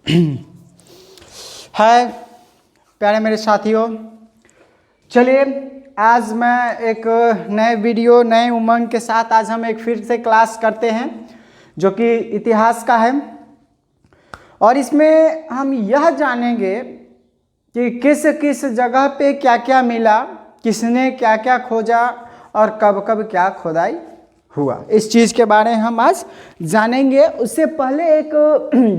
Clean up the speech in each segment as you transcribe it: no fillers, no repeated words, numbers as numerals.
हाय प्यारे मेरे साथियों, चलिए आज मैं एक नए वीडियो नए उमंग के साथ आज हम एक फिर से क्लास करते हैं जो कि इतिहास का है। और इसमें हम यह जानेंगे कि किस किस जगह पे क्या क्या मिला, किसने क्या क्या खोजा और कब कब क्या खुदाई हुआ, इस चीज़ के बारे में हम आज जानेंगे। उससे पहले एक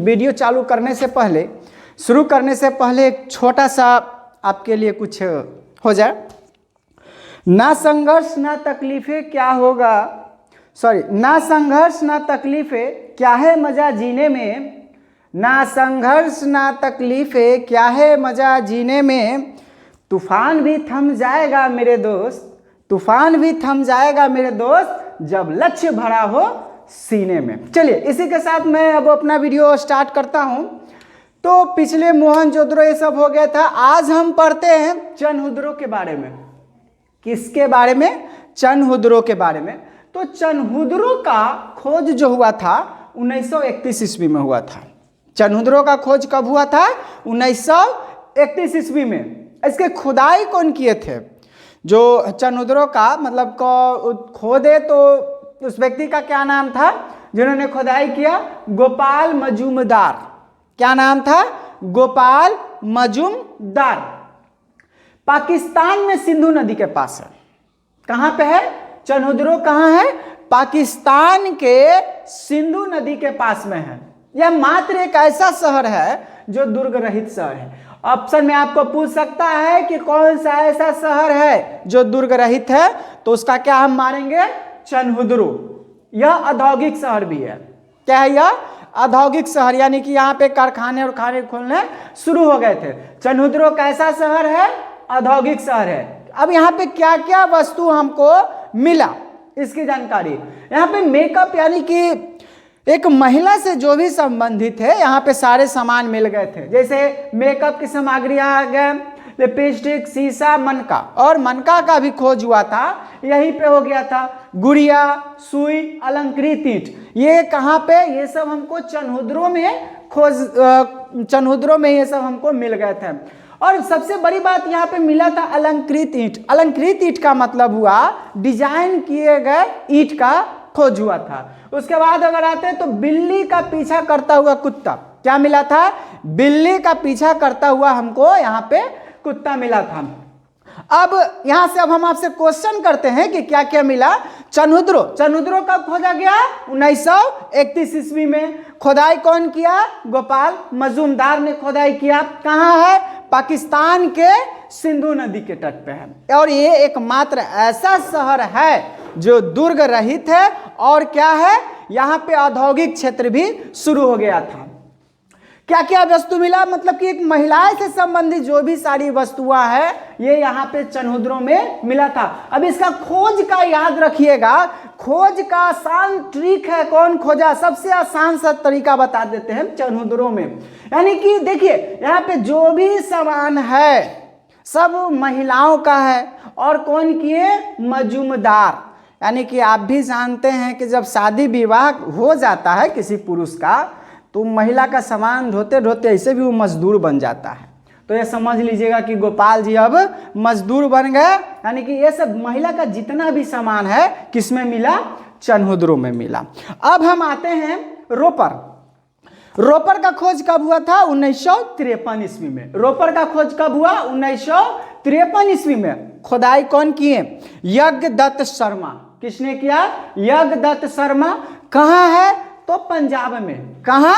वीडियो चालू करने से पहले, शुरू करने से पहले एक छोटा सा आपके लिए कुछ हो जाए। ना संघर्ष ना तकलीफें क्या होगा, ना संघर्ष ना तकलीफें क्या है मज़ा जीने में, ना संघर्ष ना तकलीफें क्या है मज़ा जीने में, तूफान भी थम जाएगा मेरे दोस्त, तूफान भी थम जाएगा मेरे दोस्त जब लक्ष्य भरा हो सीने में। चलिए इसी के साथ मैं अब अपना वीडियो स्टार्ट करता हूं। तो पिछले मोहनजोदड़ो ये सब हो गया था, आज हम पढ़ते हैं चनहुद्रो के बारे में। किसके बारे में? चनहुद्रो के बारे में। तो चनहुद्रो का खोज जो हुआ था 1931 ईस्वी में हुआ था। चनहुद्रो का खोज कब हुआ था? 1931 ईस्वी में। इसके खुदाई कौन किए थे? जो चनहुद्रो का मतलब को खोदे तो उस व्यक्ति का क्या नाम था जिन्होंने खुदाई किया? गोपाल मजूमदार। क्या नाम था? गोपाल मजूमदार। पाकिस्तान में सिंधु नदी के पास है। कहाँ पे है चनहुद्रो? कहाँ है? पाकिस्तान के सिंधु नदी के पास में है। यह मात्र एक ऐसा शहर है जो दुर्ग रहित शहर है। ऑप्शन में आपको पूछ सकता है कि कौन सा ऐसा शहर है जो दुर्ग रहित है, तो उसका क्या हम मारेंगे? चनहुद्रो। यह औद्योगिक शहर भी है। क्या है यह? औद्योगिक शहर, यानी कि यहाँ पे कारखाने और खाने खोलने शुरू हो गए थे। चनहुद्रो कैसा शहर है? औद्योगिक शहर है। अब यहाँ पे क्या क्या वस्तु हमको मिला इसकी जानकारी। यहाँ पे मेकअप यानी कि एक महिला से जो भी संबंधित है यहाँ पे सारे सामान मिल गए थे। जैसे मेकअप की सामग्री आ गए, लिपस्टिक, शीशा, मनका, और मनका का भी खोज हुआ था, यहीं पे हो गया था। गुड़िया, सुई, अलंकृत ईंट, ये कहाँ पे? ये सब हमको चनहुद्रो में चनहुद्रो में ये सब हमको मिल गए थे। और सबसे बड़ी बात यहाँ पे मिला था अलंकृत ईंट। अलंकृत ईंट का मतलब हुआ डिजाइन किए गए ईंट का खोज हुआ था। उसके बाद अगर आते हैं तो बिल्ली का पीछा करता हुआ कुत्ता। क्या मिला था? बिल्ली का पीछा करता हुआ हमको यहाँ पे कुत्ता मिला था। अब यहां से अब हम आपसे क्वेश्चन करते हैं कि क्या क्या मिला। चनहुद्रो कब खोजा गया? 1931 ईस्वी में। खुदाई कौन किया? गोपाल मजूमदार ने खुदाई किया। कहां है? पाकिस्तान के सिंधु नदी के तट पे है। और ये एकमात्र ऐसा शहर है जो दुर्ग रहित है। और क्या है? यहाँ पे औद्योगिक क्षेत्र भी शुरू हो गया था। क्या क्या वस्तु मिला? मतलब कि एक महिलाएं से संबंधित जो भी सारी वस्तुएं हैं ये यहाँ पे चनहुद्रो में मिला था। अब इसका खोज का याद रखिएगा, खोज का आसान ट्रिक है। कौन खोजा? सबसे आसान सा तरीका बता देते हैं चनहुद्रो में। यानी कि देखिए यहाँ पे जो भी सामान है सब महिलाओं का है। और कौन किए? मजूमदार। यानी कि आप भी जानते हैं कि जब शादी विवाह हो जाता है किसी पुरुष का तो महिला का सामान ढोते ढोते ऐसे भी वो मजदूर बन जाता है। तो ये समझ लीजिएगा कि गोपाल जी अब मजदूर बन गए। यानी कि ये सब महिला का जितना भी सामान है किसमें मिला? चनहुद्रो में मिला। अब हम आते हैं रोपर। रोपर का खोज कब हुआ था? 1953 ईस्वी में। रोपर का खोज कब हुआ? 1953 ईस्वी में। खुदाई कौन किए? यज्ञदत्त शर्मा। किसने किया? यज्ञदत्त शर्मा। कहाँ है? तो पंजाब में। कहाँ?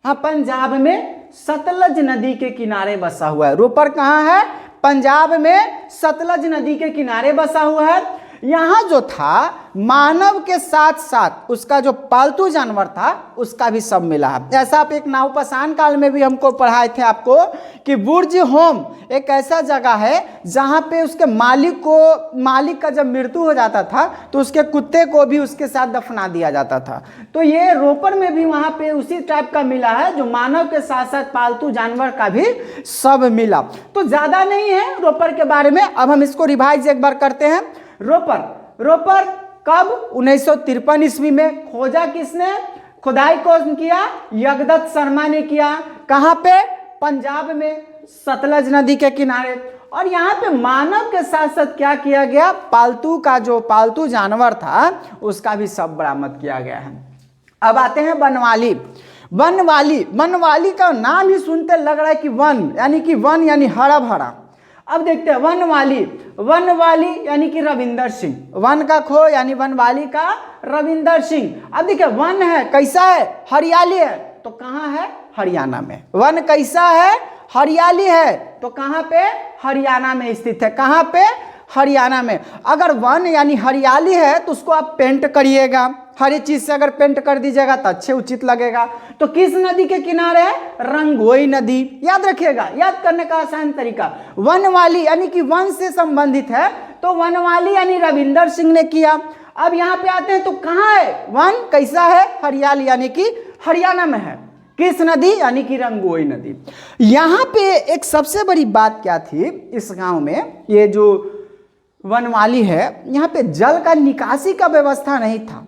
हाँ, पंजाब में सतलज नदी के किनारे बसा हुआ है। रोपर कहाँ है? पंजाब में सतलज नदी के किनारे बसा हुआ है। यहाँ जो था मानव के साथ साथ उसका जो पालतू जानवर था उसका भी सब मिला है। ऐसा आप एक नवपाषाण काल में भी हमको पढ़ाए थे आपको कि बुर्ज होम एक ऐसा जगह है जहाँ पे उसके मालिक का जब मृत्यु हो जाता था तो उसके कुत्ते को भी उसके साथ दफना दिया जाता था। तो ये रोपर में भी वहाँ पे उसी टाइप का मिला है, जो मानव के साथ साथ पालतू जानवर का भी सब मिला। तो ज़्यादा नहीं है रोपर के बारे में। अब हम इसको रिवाइज एक बार करते हैं। रोपर कब? 1953 ईस्वी में। खोजा किसने? खुदाई कौन किया? यज्ञदत्त शर्मा ने किया। कहाँ पे? पंजाब में सतलज नदी के किनारे। और यहाँ पे मानव के साथ साथ क्या किया गया? पालतू का जो पालतू जानवर था उसका भी सब बरामद किया गया है। अब आते हैं वनवाली। वनवाली का नाम ही सुनते लग रहा है कि वन यानी हरा भरा। अब देखते हैं वनवाली यानी कि रविंदर सिंह। वन का खो यानी वनवाली का रविंदर सिंह। अब देखिए वन है कैसा है? हरियाली है। तो कहाँ है? हरियाणा में। वन कैसा है? हरियाली है। तो कहाँ पे? हरियाणा में स्थित है। कहाँ पे? हरियाणा में। अगर वन यानी हरियाली है तो उसको आप पेंट करिएगा, हर एक चीज से अगर पेंट कर दीजिएगा तो अच्छे उचित लगेगा। तो किस नदी के किनारे है? रंगोई नदी। याद रखिएगा, याद करने का आसान तरीका। वनवाली यानी कि वन से संबंधित है, तो वनवाली यानी रविंदर सिंह ने किया। अब यहाँ पे आते हैं तो कहाँ है? वन कैसा है? हरियाली यानी कि हरियाणा में है। किस नदी? यानी कि रंगोई नदी। यहाँ पे एक सबसे बड़ी बात क्या थी इस गांव में, ये जो वनवाली है, यहाँ पे जल का निकासी का व्यवस्था नहीं था।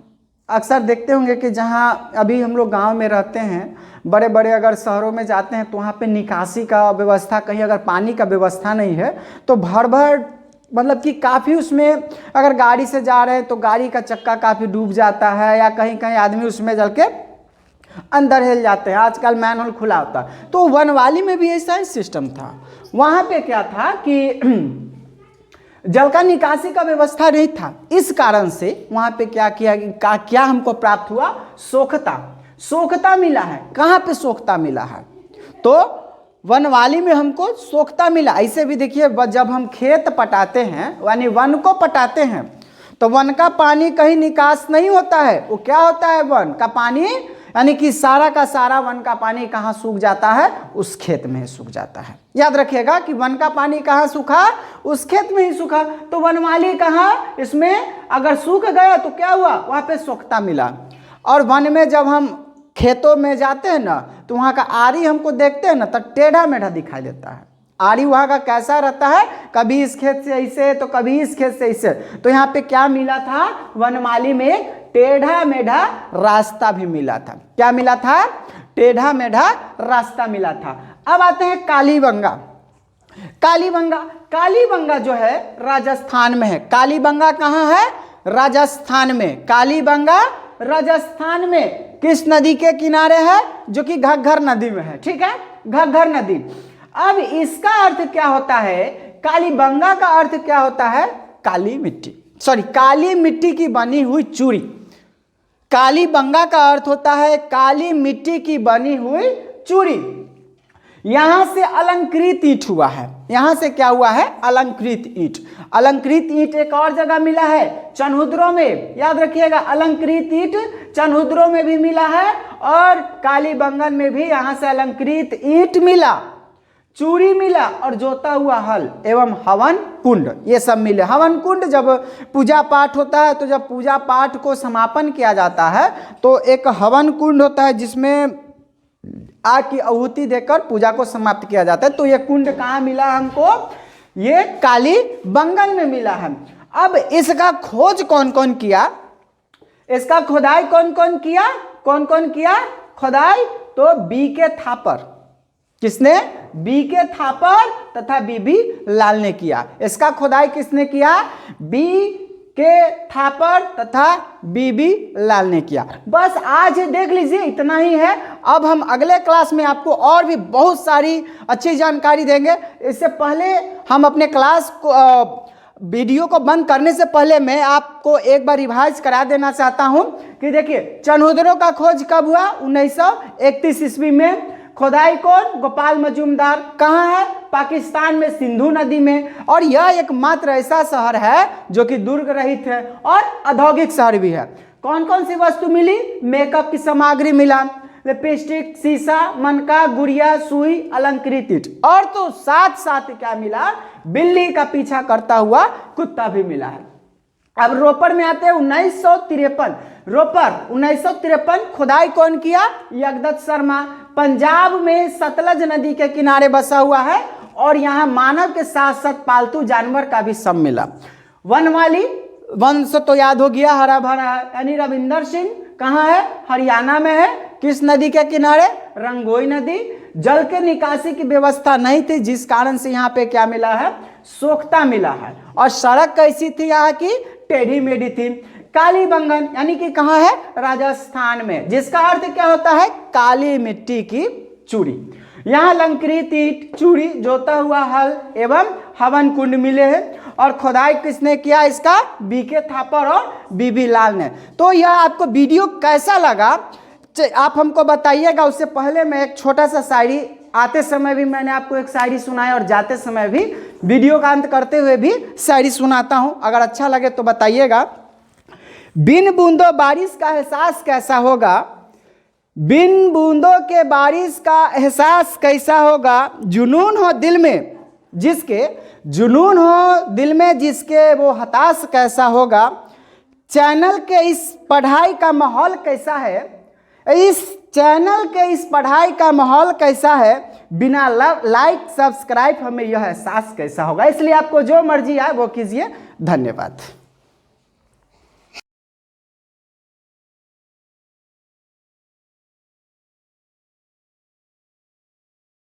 अक्सर देखते होंगे कि जहाँ अभी हम लोग गांव में रहते हैं, बड़े बड़े अगर शहरों में जाते हैं तो वहाँ पे निकासी का व्यवस्था, कहीं अगर पानी का व्यवस्था नहीं है तो भर मतलब कि काफ़ी उसमें अगर गाड़ी से जा रहे हैं तो गाड़ी का चक्का काफ़ी डूब जाता है, या कहीं कहीं आदमी उसमें जल के अंदर हिल जाते हैं। आजकल मैनहोल खुला होता है। तो वनवाली में भी ऐसा ही सिस्टम था। वहाँ पे क्या था कि जल का निकासी का व्यवस्था नहीं था। इस कारण से वहां पे क्या हमको प्राप्त हुआ? सोखता मिला है। कहां पे सोखता मिला है? तो वनवाली में हमको सोखता मिला। ऐसे भी देखिए, जब हम खेत पटाते हैं यानी वन को पटाते हैं तो वन का पानी कहीं निकास नहीं होता है। वो क्या होता है? वन का पानी यानी कि सारा का सारा वन का पानी कहाँ सूख जाता है? उस खेत में ही सूख जाता है। याद रखिएगा कि वन का पानी कहाँ सूखा? उस खेत में ही सूखा। तो वनवाली कहाँ? इसमें अगर सूख गया तो क्या हुआ? वहाँ पे सोखता मिला। और वन में जब हम खेतों में जाते हैं ना तो वहाँ का आरी हमको देखते हैं ना तो टेढ़ा मेढ़ा दिखाई देता है। आरी वहाँ का कैसा रहता है? कभी इस खेत से ऐसे तो कभी इस खेत से ऐसे। तो यहाँ पे क्या मिला था? वनमाली में टेढ़ा मेढ़ा रास्ता भी मिला था। क्या मिला था? टेढ़ा मेढ़ा रास्ता मिला था। अब आते हैं कालीबंगा। कालीबंगा जो है राजस्थान में है। कालीबंगा कहाँ है? राजस्थान में। कालीबंगा राजस्थान में किस नदी के किनारे है? जो कि घग्घर नदी में है। ठीक है, घग्घर नदी। अब इसका अर्थ क्या होता है? कालीबंगा का अर्थ क्या होता है? काली मिट्टी की बनी हुई चूड़ी। कालीबंगा का अर्थ होता है काली मिट्टी की बनी हुई चूड़ी। यहां से अलंकृत ईंट हुआ है। यहां से क्या हुआ है? अलंकृत ईंट। अलंकृत ईंट एक और जगह मिला है, चनहुद्रों में। याद रखिएगा, अलंकृत ईंट चनहुद्रों में भी मिला है और कालीबंगन में भी यहां से अलंकृत ईंट मिला, चूड़ी मिला और जोता हुआ हल एवं हवन कुंड, ये सब मिले। हवन कुंड जब पूजा पाठ होता है, तो जब पूजा पाठ को समापन किया जाता है तो एक हवन कुंड होता है जिसमें आग की आहुति देकर पूजा को समाप्त किया जाता है। तो ये कुंड कहाँ मिला हमको? ये कालीबंगन में मिला है। अब इसका खोज कौन कौन किया? इसका खुदाई कौन कौन किया? खुदाई तो बीके थापर। किसने? बीके थापर तथा बीबी लाल ने किया। इसका खुदाई किसने किया? बीके थापर तथा बीबी लाल ने किया। बस आज देख लीजिए, इतना ही है। अब हम अगले क्लास में आपको और भी बहुत सारी अच्छी जानकारी देंगे। इससे पहले हम अपने क्लास को वीडियो को बंद करने से पहले मैं आपको एक बार रिवाइज करा देना चाहता हूं कि देखिए, चनहुद्रों का खोज कब हुआ? 1931 ईस्वी में। खुदाई कौन? गोपाल मजूमदार। कहाँ है? पाकिस्तान में, सिंधु नदी में। और यह एकमात्र ऐसा शहर है जो कि दुर्ग रहित है और औद्योगिक शहर भी है। कौन कौन सी वस्तु मिली? मेकअप की सामग्री मिला, लिपस्टिक, शीशा, मनका, गुड़िया, सुई, अलंकृत ईंट। और तो साथ साथ क्या मिला? बिल्ली का पीछा करता हुआ कुत्ता भी मिला है। अब रोपड़ में आते हैं 1953। रोपड़ 1953। खुदाई कौन किया? यज्ञदत्त शर्मा। पंजाब में सतलज नदी के किनारे बसा हुआ है और यहाँ मानव के साथ साथ पालतू जानवर का भी सब मिला। वनवाली, वन से तो याद हो गया, हरा भरा है, यानी रविंदर सिंह कहाँ है? हरियाणा में है। किस नदी के किनारे? रंगोई नदी। जल के निकासी की व्यवस्था नहीं थी, जिस कारण से यहाँ पे क्या मिला है? सोख्ता मिला है। और सड़क कैसी थी यहाँ की? टेढ़ी मेढ़ी थी। कालीबंगन यानी कि कहाँ है? राजस्थान में, जिसका अर्थ क्या होता है? काली मिट्टी की चूड़ी। यहाँ लंकृत ईंट, चूड़ी, जोता हुआ हल एवं हवन कुंड मिले हैं। और खुदाई किसने किया इसका? बीके थापर और बीबी लाल ने। तो यह आपको वीडियो कैसा लगा आप हमको बताइएगा। उससे पहले मैं एक छोटा सा शायरी, आते समय भी मैंने आपको एक शायरी सुनाई और जाते समय भी, वीडियो का अंत करते हुए भी शायरी सुनाता हूं। अगर अच्छा लगे तो बताइएगा। बिन बूंदों बारिश का एहसास कैसा होगा? बिन बूंदों के बारिश का एहसास कैसा होगा? जुनून हो दिल में जिसके, जुनून हो दिल में जिसके, वो हताश कैसा होगा? चैनल के इस पढ़ाई का माहौल कैसा है? इस चैनल के इस पढ़ाई का माहौल कैसा है? बिना लाइक सब्सक्राइब हमें यह एहसास कैसा होगा? इसलिए आपको जो मर्जी आए वो कीजिए। धन्यवाद।